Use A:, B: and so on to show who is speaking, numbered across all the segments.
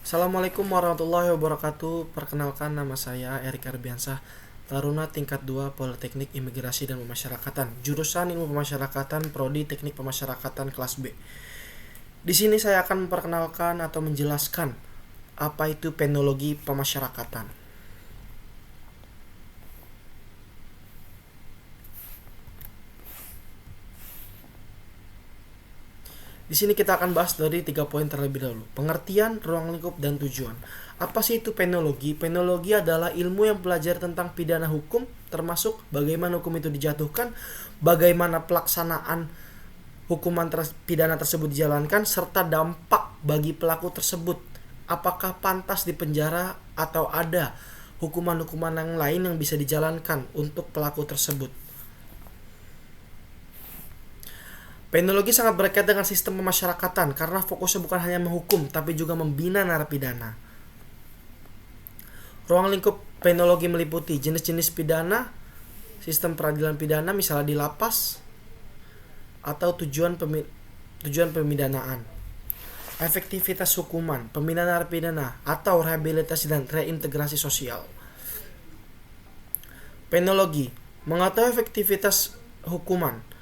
A: Assalamualaikum warahmatullahi wabarakatuh. Perkenalkan, nama saya Erik Arbiansah, Taruna tingkat 2 Politeknik Imigrasi dan Pemasyarakatan, jurusan Ilmu Pemasyarakatan, Prodi Teknik Pemasyarakatan kelas B. Di sini saya akan memperkenalkan atau menjelaskan apa itu penologi pemasyarakatan. Di sini kita akan bahas dari 3 poin terlebih dahulu. Pengertian, ruang lingkup, dan tujuan. Apa sih itu penologi? Penologi adalah ilmu yang belajar tentang pidana hukum, termasuk bagaimana hukum itu dijatuhkan, bagaimana pelaksanaan hukuman pidana tersebut dijalankan, serta dampak bagi pelaku tersebut. Apakah pantas dipenjara atau ada hukuman-hukuman yang lain yang bisa dijalankan untuk pelaku tersebut. Penologi sangat berkaitan dengan sistem pemasyarakatan karena fokusnya bukan hanya menghukum tapi juga membina narapidana. Ruang lingkup penologi meliputi jenis-jenis pidana, sistem peradilan pidana misalnya di lapas, atau tujuan pemidanaan. Efektivitas hukuman, pembinaan narapidana atau rehabilitasi dan reintegrasi sosial. Penologi mengetahui efektivitas hukuman.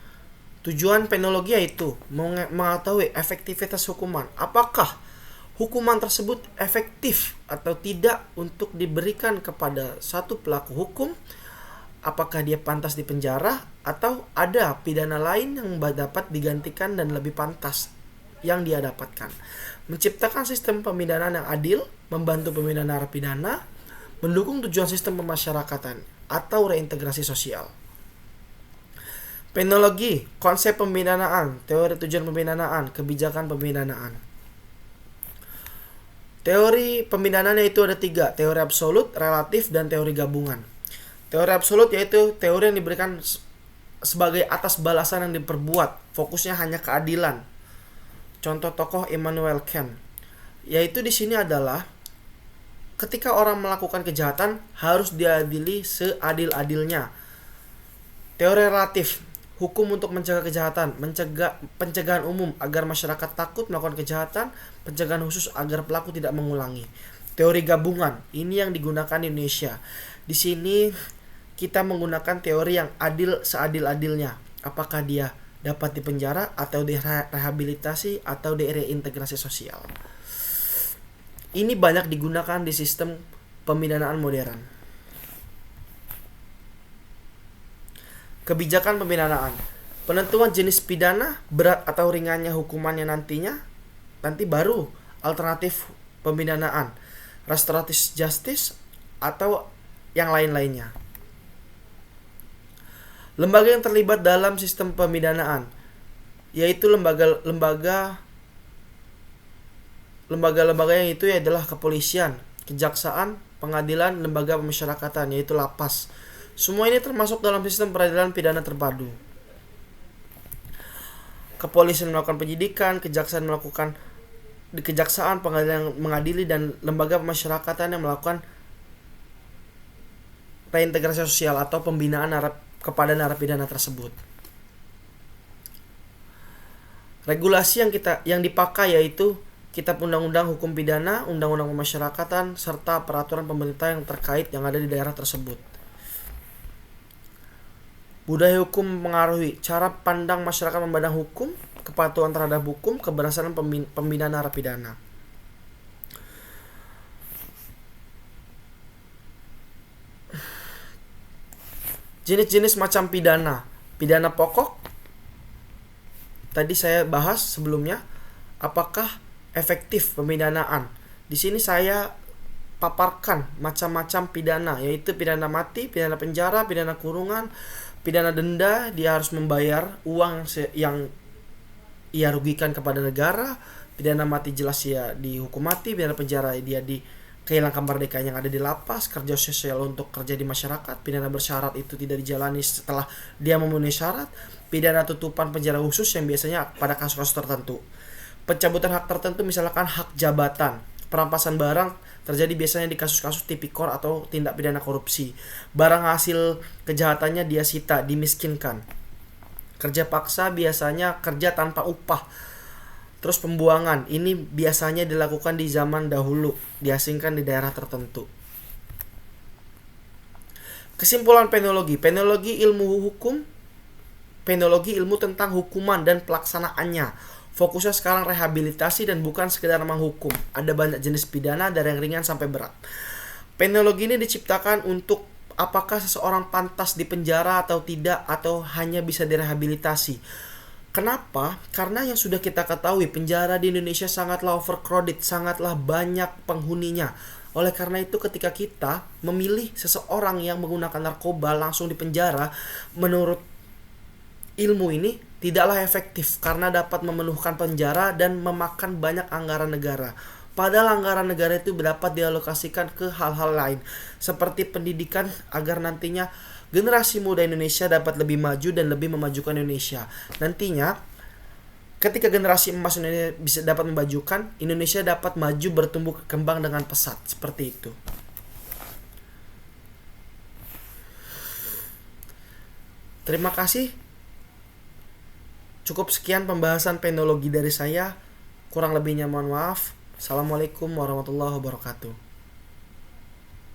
A: Tujuan penologi yaitu mengetahui efektivitas hukuman. Apakah hukuman tersebut efektif atau tidak untuk diberikan kepada satu pelaku hukum? Apakah dia pantas dipenjara atau ada pidana lain yang dapat digantikan dan lebih pantas yang dia dapatkan? Menciptakan sistem pemidanaan yang adil, membantu pemindahan narapidana, mendukung tujuan sistem pemasyarakatan atau reintegrasi sosial. Penologi, konsep pemidanaan, teori tujuan pemidanaan, kebijakan pemidanaan. Teori pemidanaan itu ada 3, teori absolut, relatif, dan teori gabungan. Teori absolut yaitu teori yang diberikan sebagai atas balasan yang diperbuat, fokusnya hanya keadilan. Contoh tokoh Immanuel Kant. Yaitu di sini adalah ketika orang melakukan kejahatan harus diadili seadil-adilnya. Teori relatif, hukum untuk mencegah kejahatan, pencegahan umum agar masyarakat takut melakukan kejahatan, pencegahan khusus agar pelaku tidak mengulangi. Teori gabungan, ini yang digunakan di Indonesia. Di sini kita menggunakan teori yang adil seadil-adilnya. Apakah dia dapat dipenjara atau direhabilitasi atau direintegrasi sosial. Ini banyak digunakan di sistem pemidanaan modern. Kebijakan pemidanaan, penentuan jenis pidana, berat atau ringannya hukumannya nanti baru alternatif pemidanaan, restoratif justice atau yang lain-lainnya. Lembaga yang terlibat dalam sistem pemidanaan yaitu lembaga yang itu adalah kepolisian, kejaksaan, pengadilan, lembaga pemasyarakatan yaitu lapas. Semua ini termasuk dalam sistem peradilan pidana terpadu. Kepolisian melakukan penyidikan, kejaksaan pengadilan yang mengadili, dan lembaga pemasyarakatan yang melakukan reintegrasi sosial atau pembinaan kepada narapidana tersebut. Regulasi yang dipakai yaitu Kitab Undang-Undang Hukum Pidana, Undang-Undang Pemasyarakatan, serta peraturan pemerintah yang terkait yang ada di daerah tersebut. Budaya hukum mempengaruhi cara pandang masyarakat memandang hukum, kepatuhan terhadap hukum, keberhasilan pembinaan narapidana. Jenis-jenis macam pidana. Pidana pokok, tadi saya bahas sebelumnya. Apakah efektif pemidanaan? Di sini saya paparkan macam-macam pidana, yaitu pidana mati, pidana penjara, pidana kurungan, pidana denda, dia harus membayar uang yang ia rugikan kepada negara. Pidana mati jelas ya dihukum mati, pidana penjara dia kehilangan kemerdekaannya yang ada di lapas, kerja sosial untuk kerja di masyarakat, pidana bersyarat itu tidak dijalani setelah dia memenuhi syarat, pidana tutupan penjara khusus yang biasanya pada kasus-kasus tertentu. Pencabutan hak tertentu misalkan hak jabatan, perampasan barang terjadi biasanya di kasus-kasus tipikor atau tindak pidana korupsi. Barang hasil kejahatannya dia sita, dimiskinkan. Kerja paksa biasanya kerja tanpa upah. Terus pembuangan, ini biasanya dilakukan di zaman dahulu, diasingkan di daerah tertentu. Kesimpulan penologi. Penologi ilmu hukum, penologi ilmu tentang hukuman dan pelaksanaannya. Fokusnya sekarang rehabilitasi dan bukan sekedar menghukum. Ada banyak jenis pidana dari yang ringan sampai berat. Penologi ini diciptakan untuk apakah seseorang pantas dipenjara atau tidak, atau hanya bisa direhabilitasi. Kenapa? Karena yang sudah kita ketahui, penjara di Indonesia sangatlah overcrowded, sangatlah banyak penghuninya. Oleh karena itu ketika kita memilih seseorang yang menggunakan narkoba langsung dipenjara, menurut ilmu ini tidaklah efektif karena dapat memenuhkan penjara dan memakan banyak anggaran negara. Padahal anggaran negara itu dapat dialokasikan ke hal-hal lain seperti pendidikan agar nantinya generasi muda Indonesia dapat lebih maju dan lebih memajukan Indonesia. Nantinya ketika generasi emas Indonesia bisa dapat memajukan, Indonesia dapat maju bertumbuh kembang dengan pesat. Seperti itu. Terima kasih. Cukup sekian pembahasan penologi dari saya. Kurang lebihnya mohon maaf. Assalamualaikum warahmatullahi wabarakatuh.